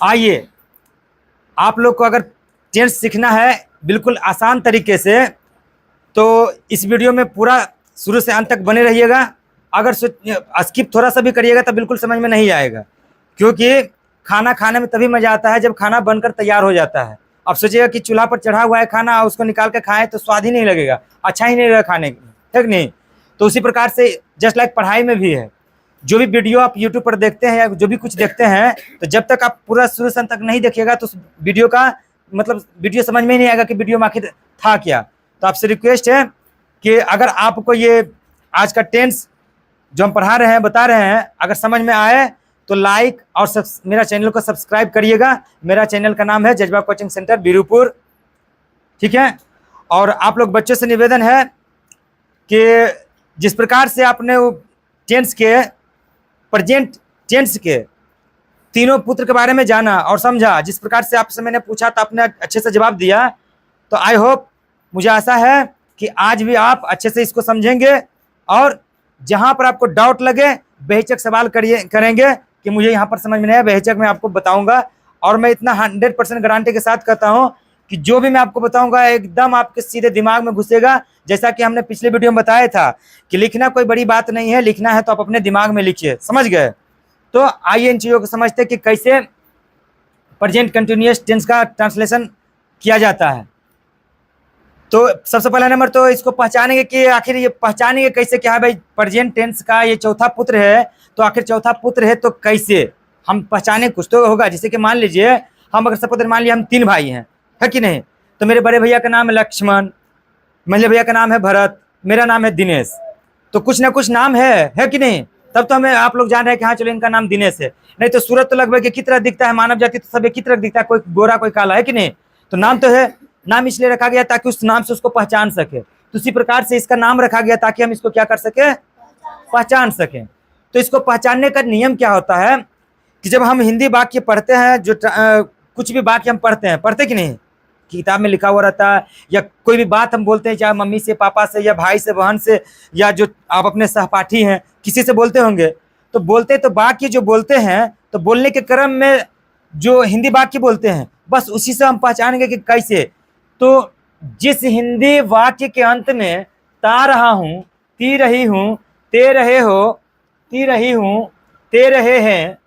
आइए, आप लोग को अगर टेंस सीखना है बिल्कुल आसान तरीके से, तो इस वीडियो में पूरा शुरू से अंत तक बने रहिएगा। अगर स्किप थोड़ा सा भी करिएगा तो बिल्कुल समझ में नहीं आएगा, क्योंकि खाना खाने में तभी मज़ा आता है जब खाना बनकर तैयार हो जाता है। अब सोचिएगा कि चूल्हा पर चढ़ा हुआ है खाना, उसको निकाल के खाएं तो स्वाद ही नहीं लगेगा, अच्छा ही नहीं लगेगा खाने में, ठीक नहीं। तो उसी प्रकार से जस्ट लाइक पढ़ाई में भी है। जो भी वीडियो आप यूट्यूब पर देखते हैं या जो भी कुछ देखते हैं, तो जब तक आप पूरा शुरू से अंत तक नहीं देखिएगा तो वीडियो का मतलब वीडियो समझ में नहीं आएगा कि वीडियो में आखिर था क्या। तो आपसे रिक्वेस्ट है कि अगर आपको ये आज का टेंस जो हम पढ़ा रहे हैं, बता रहे हैं, अगर समझ में आए तो लाइक और मेरा चैनल को सब्सक्राइब करिएगा। मेरा चैनल का नाम है जज्बा कोचिंग सेंटर बीरूपुर, ठीक है। और आप लोग बच्चों से निवेदन है कि जिस प्रकार से आपने वो टेंस के, प्रेजेंट टेंस के तीनों पुत्र के बारे में जाना और समझा, जिस प्रकार से आपसे मैंने पूछा तो आपने अच्छे से जवाब दिया, तो आई होप, मुझे आशा है कि आज भी आप अच्छे से इसको समझेंगे और जहां पर आपको डाउट लगे बेहिचक सवाल करेंगे कि मुझे यहाँ पर समझ में नहीं आया, बेहिचक मैं आपको बताऊंगा। और मैं इतना 100% गारंटी के साथ कहता हूँ कि जो भी मैं आपको बताऊंगा एकदम आपके सीधे दिमाग में घुसेगा। जैसा कि हमने पिछले वीडियो में बताया था कि लिखना कोई बड़ी बात नहीं है, लिखना है तो आप अपने दिमाग में लिखिए, समझ गए। तो आइए इन चीज़ों को समझते कि कैसे प्रेजेंट कंटिन्यूअस टेंस का ट्रांसलेशन किया जाता है। तो सबसे पहला नंबर तो इसको पहचानेंगे कि आखिर ये पहचानेंगे कैसे, क्या है भाई प्रेजेंट टेंस का ये चौथा पुत्र है, तो आखिर चौथा पुत्र है तो कैसे हम पहचाने, कुछ तो होगा। जैसे कि मान लीजिए हम अगर सपोज मान लिया हम 3 भाई हैं, है कि नहीं, तो मेरे बड़े भैया का नाम है लक्ष्मण, मेरे भैया का नाम है भरत, मेरा नाम है दिनेश, तो कुछ ना कुछ नाम है कि नहीं। तब तो हमें आप लोग जान रहे हैं कि हाँ चलो इनका नाम दिनेश है, नहीं तो सूरत तो लगभग एक ही तरह दिखता है, मानव जाति तो सब एक ही तरह दिखता है, कोई गोरा कोई काला, है कि नहीं। तो नाम तो है, नाम इसलिए रखा गया ताकि उस नाम से उसको पहचान सके। तो उसी प्रकार से इसका नाम रखा गया ताकि हम इसको क्या कर सके, पहचान सकें। तो इसको पहचानने का नियम क्या होता है कि जब हम हिंदी वाक्य पढ़ते हैं, जो कुछ भी वाक्य हम पढ़ते कि नहीं, किताब में लिखा हुआ रहता है, या कोई भी बात हम बोलते हैं चाहे मम्मी से, पापा से, या भाई से, बहन से, या जो आप अपने सहपाठी हैं किसी से बोलते होंगे, तो बोलते तो वाक्य जो बोलते हैं, तो बोलने के क्रम में जो हिंदी वाक्य बोलते हैं बस उसी से हम पहचानेंगे कि कैसे। तो जिस हिंदी वाक्य के अंत में ता रहा हूँ, ती रही हूँ, ते रहे हो, ती रही हूँ, ते रहे हैं,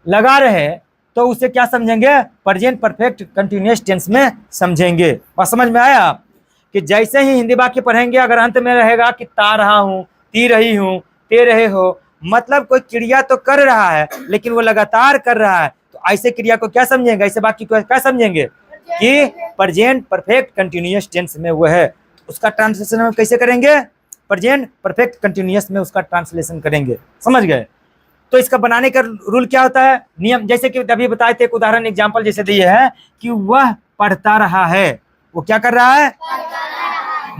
लगा रहे, तो उसे क्या समझेंगे, प्रेजेंट परफेक्ट कंटिन्यूअस टेंस में समझेंगे। और समझ में आया कि जैसे ही हिंदी वाक्य पढ़ेंगे अगर अंत में रहेगा कि ता रहा हूँ, ती रही हूँ, ते रहे हो, मतलब कोई क्रिया तो कर रहा है लेकिन वो लगातार कर रहा है, तो ऐसे क्रिया को क्या समझेंगे, ऐसे वाक्य को क्या समझेंगे कि प्रेजेंट परफेक्ट कंटिन्यूअस टेंस में वो है। उसका ट्रांसलेशन हम कैसे करेंगे, प्रेजेंट परफेक्ट कंटिन्यूअस में उसका ट्रांसलेशन करेंगे, समझ गए। तो इसका बनाने का रूल क्या होता है, नियम, जैसे कि अभी बताए थे, एक उदाहरण एग्जांपल जैसे दिए है कि वह पढ़ता रहा है, वो क्या कर रहा है,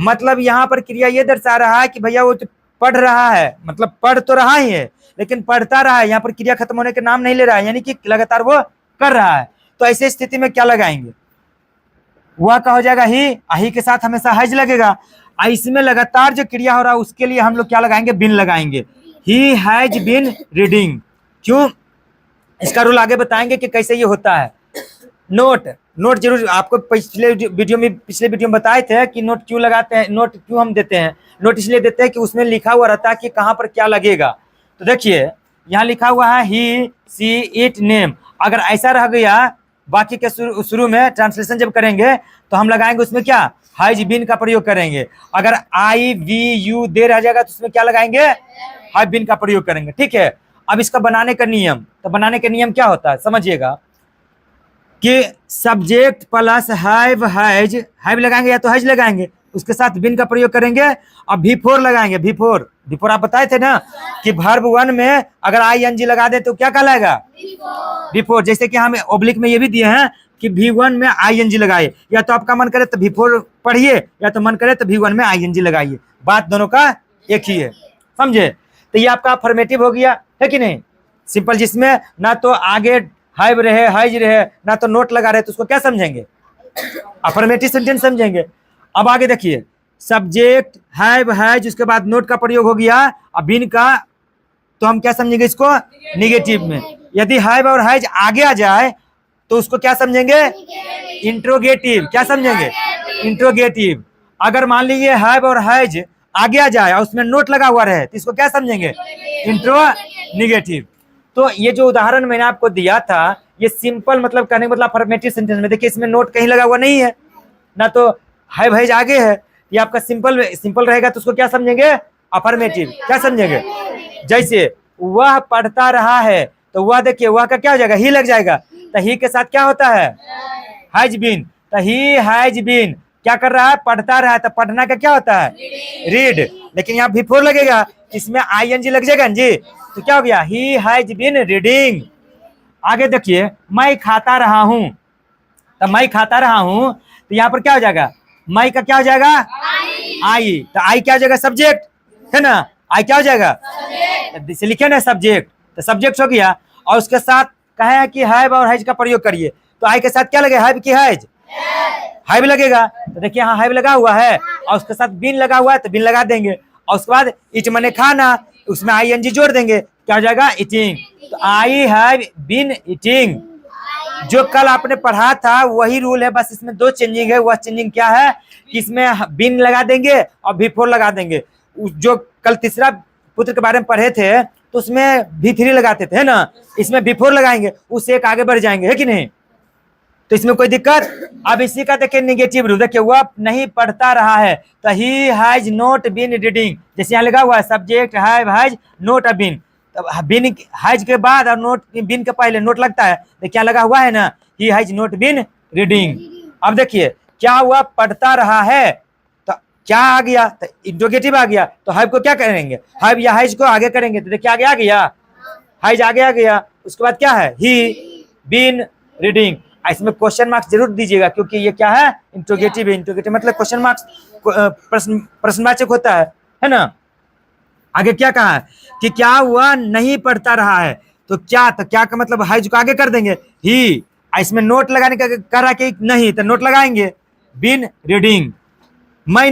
मतलब यहाँ पर क्रिया ये दर्शा रहा है कि भैया वो पढ़ रहा है, मतलब पढ़ तो रहा ही है लेकिन पढ़ता रहा है, यहाँ पर क्रिया खत्म होने के नाम नहीं ले रहा है, यानी कि लगातार वो कर रहा है। तो ऐसे स्थिति में क्या लगाएंगे, वह का हो जाएगा ही के साथ हमेशा हैज लगेगा। इसमें लगातार जो क्रिया हो रहा है उसके लिए हम लोग क्या लगाएंगे, बिन लगाएंगे, ही हैज बिन रीडिंग। क्यों, इसका रूल आगे बताएंगे कि कैसे ये होता है। नोट जरूर आपको पिछले वीडियो में बताए थे कि नोट क्यों लगाते हैं, नोट क्यों हम देते हैं। नोट इसलिए देते हैं कि उसमें लिखा हुआ रहता है कि कहाँ पर क्या लगेगा। तो देखिए यहाँ लिखा हुआ है ही, सी, इट, नेम, अगर ऐसा रह गया वाक्य के शुरू में ट्रांसलेशन जब करेंगे तो हम लगाएंगे उसमें क्या, हैज बीन का प्रयोग करेंगे। अगर आई, वी, यू, दे रह जाएगा तो उसमें क्या लगाएंगे, हैव बीन का प्रयोग करेंगे, ठीक है। अब इसका बनाने का नियम, तो बनाने का नियम क्या होता है समझिएगा कि सब्जेक्ट प्लस हैव, हैव लगाएंगे या तो हैज लगाएंगे, उसके साथ बिन का प्रयोग करेंगे और V4 लगाएंगे। V4 आप बताए थे ना कि वर्ब 1 में अगर ING लगा दे तो क्या कहलाएगा, V4। जैसे कि हम ओब्लिक में ये भी दिए हैं कि V1 में ING लगाए, या तो आपका मन करे तो V4 पढ़िए या तो मन करे तो V1 में ING लगाइए, बात दोनों का एक ही है, समझे। तो ये आपका अफर्मेटिव हो गया, है कि नहीं, सिंपल, जिसमें ना तो आगे हैव रहे, हैज रहे, ना तो नोट लगा रहे, तो उसको क्या समझेंगे, अफर्मेटिव सेंटेंस समझेंगे। अब आगे देखिए, सब्जेक्ट हैव, हैज, उसके बाद नोट का प्रयोग हो गया, अब बिन का तो हम क्या समझेंगे इसको, निगेटिव में। यदि हैव और हैज आगे आ जाए तो उसको क्या समझेंगे? इंट्रोगेटिव। क्या समझेंगे? इंट्रोगेटिव। अगर मान लीजिए हैव और हैज आगे आ जाए और उसमें नोट लगा हुआ रहे तो इसको क्या समझेंगे? इंट्रोगेटिव। तो ये जो उदाहरण मैंने आपको दिया था ये सिंपल मतलब कहने का मतलब अफर्मेटिव सेंटेंस में देखिए इसमें नोट कहीं लगा हुआ नहीं है, ना तो हैव हैज आगे है, ये आपका सिंपल रहेगा तो उसको क्या समझेंगे? अफर्मेटिव। क्या समझेंगे? जैसे वह पढ़ता रहा है तो वह देखिए वह का क्या हो जाएगा? ही लग जाएगा। तो ही के साथ क्या होता है? Has been. तो ही हैज बीन क्या कर रहा है? पढ़ता रहा है। तो पढ़ना का क्या होता है? रीड। लेकिन यहाँ बिफोर लगेगा, इसमें आईएनजी लग जाएगा जी, तो क्या हो गया? He has been reading. आगे देखिए मैं खाता रहा हूं, तो मैं खाता रहा हूं तो यहाँ पर क्या हो जाएगा? मैं का क्या हो जाएगा? आई। तो आई क्या हो जाएगा? सब्जेक्ट है ना। आई क्या हो जाएगा? इसे लिखे ना सब्जेक्ट, तो सब्जेक्ट हो गया। और उसके साथ कहे है कि हैव और हैज का प्रयोग करिए, तो आई के साथ क्या लगेगा? हैव की हैज? हैव लगेगा। तो देखिए यहाँ हैव लगा हुआ है और उसके साथ बीन लगा हुआ है तो बीन लगा देंगे। और उसके बाद इट मने खाना, उसमें आईएनजी जोड़ देंगे, क्या हो जाएगा? ईटिंग। तो आई हैव बीन ईटिंग। जो कल आपने पढ़ा था वही रूल है, बस इसमें दो चेंजिंग है। वह चेंजिंग क्या है कि इसमें बीन लगा देंगे और बिफोर लगा देंगे। जो कल तीसरा पुत्र के बारे में पढ़े थे तो उसमें भी3 लगाते थे ना, इसमें बिफोर लगाएंगे, उससे एक आगे बढ़ जाएंगे, है कि नहीं? तो इसमें कोई दिक्कत? अब इसी का देखिए निगेटिव रूल, देखिए वह नहीं पढ़ता रहा है तो he has not been reading. जैसे यहाँ लगा हुआ है subject have has not a been, तो बीन हैज के बाद और नोट बीन के पहले नोट लगता है, तो क्या लगा हुआ है ना? He has not been reading. अब देखिए क्या हुआ? पढ़ता रहा है, तो क्या आ गया? तो इंट्रोगेटिव आ गया। तो हैव को क्या करेंगे? हैव या हैज को आगे करेंगे, तो देखिए आगे आ गया, हैज आगे आ गया। उसके बाद क्या है? ही बीन रीडिंग। इसमें क्वेश्चन मार्क्स जरूर दीजिएगा क्योंकि ये क्या है? इंट्रोगेटिव है। इंट्रोगेटिव मतलब क्वेश्चन मार्क्स, प्रश्नवाचक होता है ना। आगे क्या कहा है कि क्या वह नहीं पढ़ता रहा है, तो क्या का मतलब हैज को आगे कर देंगे ही। इसमें नोट लगाने का कर रहा कि नहीं, तो नोट लगाएंगे बीन रीडिंग। मैं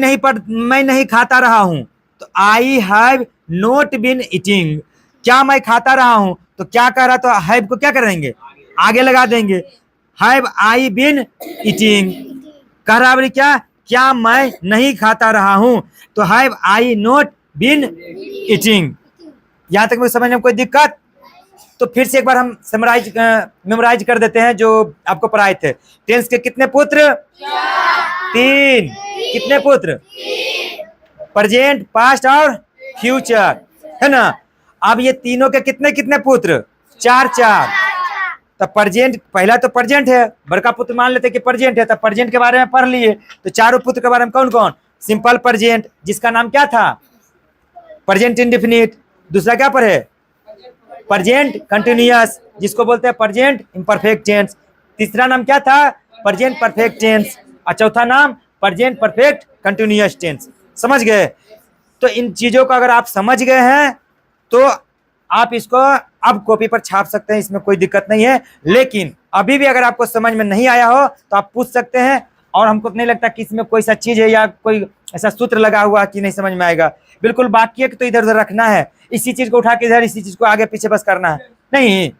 नहीं खाता रहा हूं, तो I have not been eating. क्या मैं खाता रहा हूं, तो क्या कर रहा? तो हैव को क्या करेंगे? आगे लगा देंगे, हैव आई बीन ईटिंग। कह रहा क्या मैं नहीं खाता रहा हूं, तो have I not been eating. यहां तक मुझे समझने में कोई दिक्कत? तो फिर से एक बार हम मेमोराइज कर देते हैं जो आपको पढ़ाए थे। टेंस के कितने पुत्र? 3। कितने पुत्र? प्रेजेंट, पास्ट और फ्यूचर, है ना। अब ये तीनों के कितने कितने पुत्र? 4। तो प्रेजेंट, पहला तो प्रेजेंट है, बड़का पुत्र मान लेते कि प्रेजेंट है, तो प्रेजेंट के बारे में पढ़ लिए। तो चारों पुत्र के बारे में कौन कौन? सिंपल प्रेजेंट जिसका नाम क्या था? Present indefinite. दूसरा क्या पढ़े? प्रेजेंट कंटिन्यूअस जिसको बोलते हैं प्रेजेंट इम्परफेक्ट टेंस। तीसरा नाम क्या था? Present perfect tense. और चौथा नाम प्रेजेंट परफेक्ट कंटिन्यूअस टेंस। समझ गए? तो इन चीजों को अगर आप समझ गए हैं तो आप इसको अब कॉपी पर छाप सकते हैं, इसमें कोई दिक्कत नहीं है। लेकिन अभी भी अगर आपको समझ में नहीं आया हो तो आप पूछ सकते हैं, और हमको नहीं लगता कि इसमें कोई सा चीज है या कोई ऐसा सूत्र लगा हुआ कि नहीं समझ में आएगा। बिल्कुल बाकी है कि तो इधर उधर रखना है, इसी चीज को उठा के इधर, इसी चीज को आगे पीछे बस करना है। नहीं,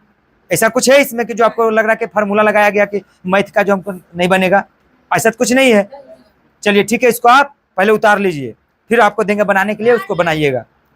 ऐसा कुछ है इसमें कि जो आपको लग रहा है कि फार्मूला लगाया गया कि मैथ का जो हमको नहीं बनेगा, ऐसा तो कुछ नहीं है। चलिए ठीक है, इसको आप पहले उतार लीजिए, फिर आपको देंगे बनाने के लिए, उसको बनाइएगा।